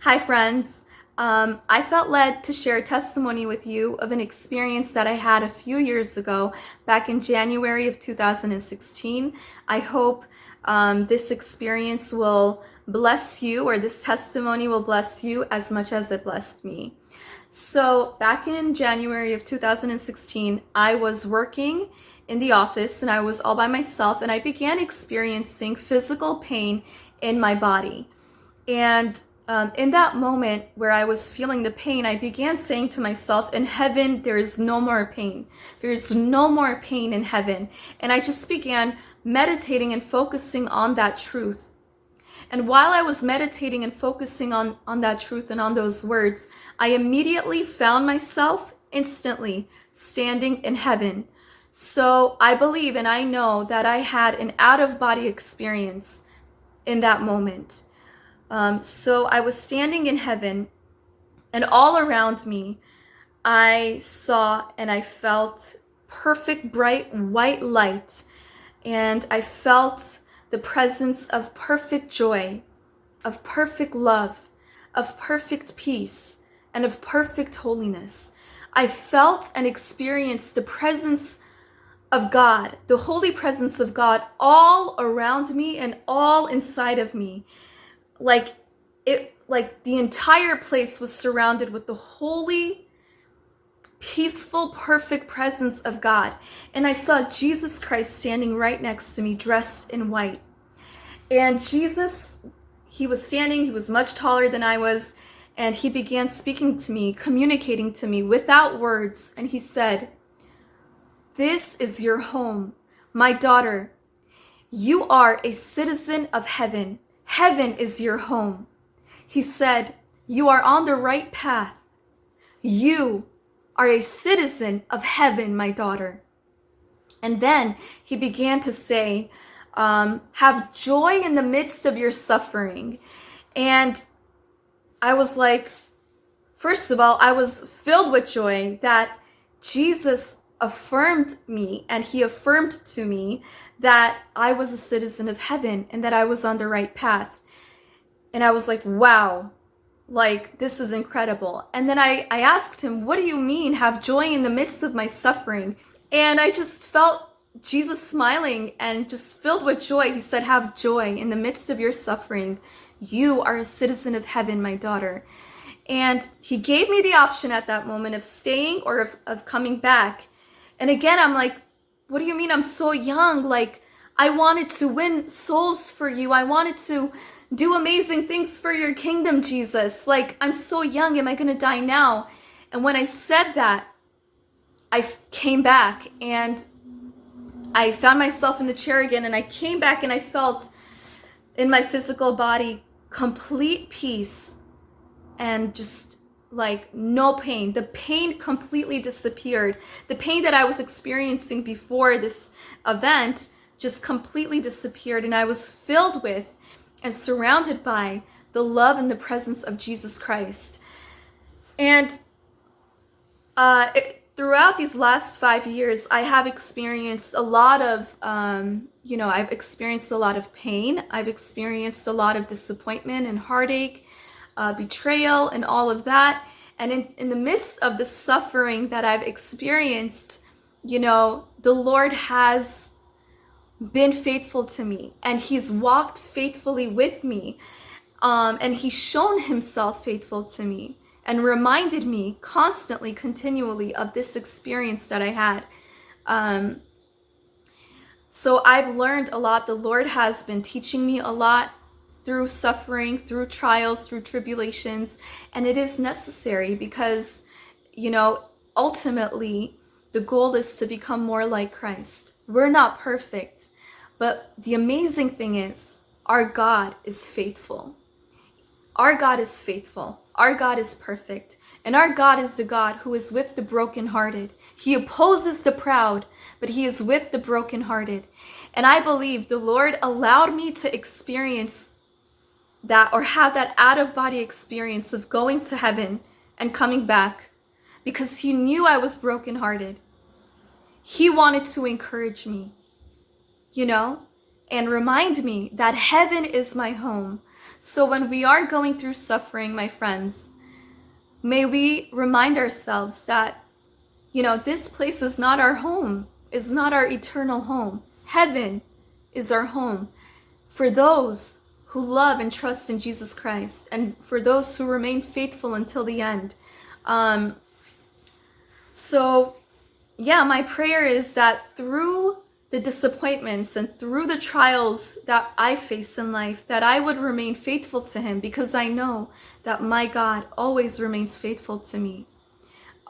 Hi, friends. I felt led to share a testimony with you of an experience that I had a few years ago, back in January of 2016. I hope this experience will bless you, or this testimony will bless you as much as it blessed me. So, back in January of 2016, I was working in the office and I was all by myself, and I began experiencing physical pain in my body. And in that moment where I was feeling the pain, I began saying to myself, in heaven, there is no more pain. There's no more pain in heaven. And I just began meditating and focusing on that truth. And while I was meditating and focusing on that truth and on those words, I immediately found myself instantly standing in heaven. So I believe and I know that I had an out-of-body experience in that moment. So I was standing in heaven, and all around me, I saw and I felt perfect, bright, white light, and I felt the presence of perfect joy, of perfect love, of perfect peace, and of perfect holiness. I felt and experienced the presence of God, the holy presence of God, all around me and all inside of me. Like the entire place was surrounded with the holy, peaceful, perfect presence of God. And I saw Jesus Christ standing right next to me, dressed in white. And Jesus, he was standing, he was much taller than I was, and he began speaking to me, communicating to me without words. And he said, "This is your home, my daughter. You are a citizen of heaven. Heaven is your home." He said, "You are on the right path. You are a citizen of heaven, my daughter." And then he began to say, have joy in the midst of your suffering. And I was like, first of all, I was filled with joy that Jesus affirmed me, and he affirmed to me that I was a citizen of heaven and that I was on the right path. And I was like, wow, like, this is incredible. And then I asked him, "What do you mean, have joy in the midst of my suffering?" And I just felt Jesus smiling and just filled with joy. He said, "Have joy in the midst of your suffering. You are a citizen of heaven, my daughter." And he gave me the option at that moment of staying or of coming back. And again, I'm like, "What do you mean? I'm so young. Like, I wanted to win souls for you. I wanted to do amazing things for your kingdom, Jesus. Like, I'm so young. Am I going to die now?" And when I said that, I came back and I found myself in the chair again, and I came back and I felt in my physical body complete peace and just like no pain. The pain completely disappeared. The pain that I was experiencing before this event just completely disappeared, and I was filled with and surrounded by the love and the presence of Jesus Christ. And throughout these last 5 years, I have experienced a lot of, I've experienced a lot of pain. I've experienced a lot of disappointment and heartache, betrayal, and all of that. And in the midst of the suffering that I've experienced, the Lord has been faithful to me, and he's walked faithfully with me, and he's shown himself faithful to me and reminded me constantly, continually of this experience that I had. So I've learned a lot. The Lord has been teaching me a lot through suffering, through trials, through tribulations, and it is necessary because, ultimately, the goal is to become more like Christ. We're not perfect, but the amazing thing is, our God is faithful. Our God is faithful. Our God is perfect. And our God is the God who is with the brokenhearted. He opposes the proud, but he is with the brokenhearted. And I believe the Lord allowed me to experience that, or have that out-of-body experience of going to heaven and coming back, because he knew I was brokenhearted. He wanted to encourage me, and remind me that heaven is my home. So when we are going through suffering, my friends, may we remind ourselves that, this place is not our home, is not our eternal home. Heaven is our home for those who love and trust in Jesus Christ, and for those who remain faithful until the end. My prayer is that through the disappointments and through the trials that I face in life, that I would remain faithful to him, because I know that my God always remains faithful to me.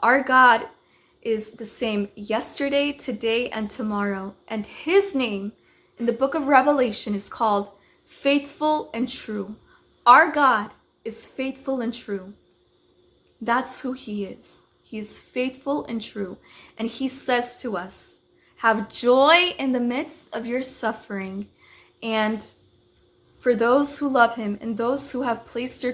Our God is the same yesterday, today, and tomorrow. And his name in the book of Revelation is called Faithful and True. Our God is faithful and true. That's who he is. He is faithful and true. And he says to us, have joy in the midst of your suffering. And for those who love him and those who have placed their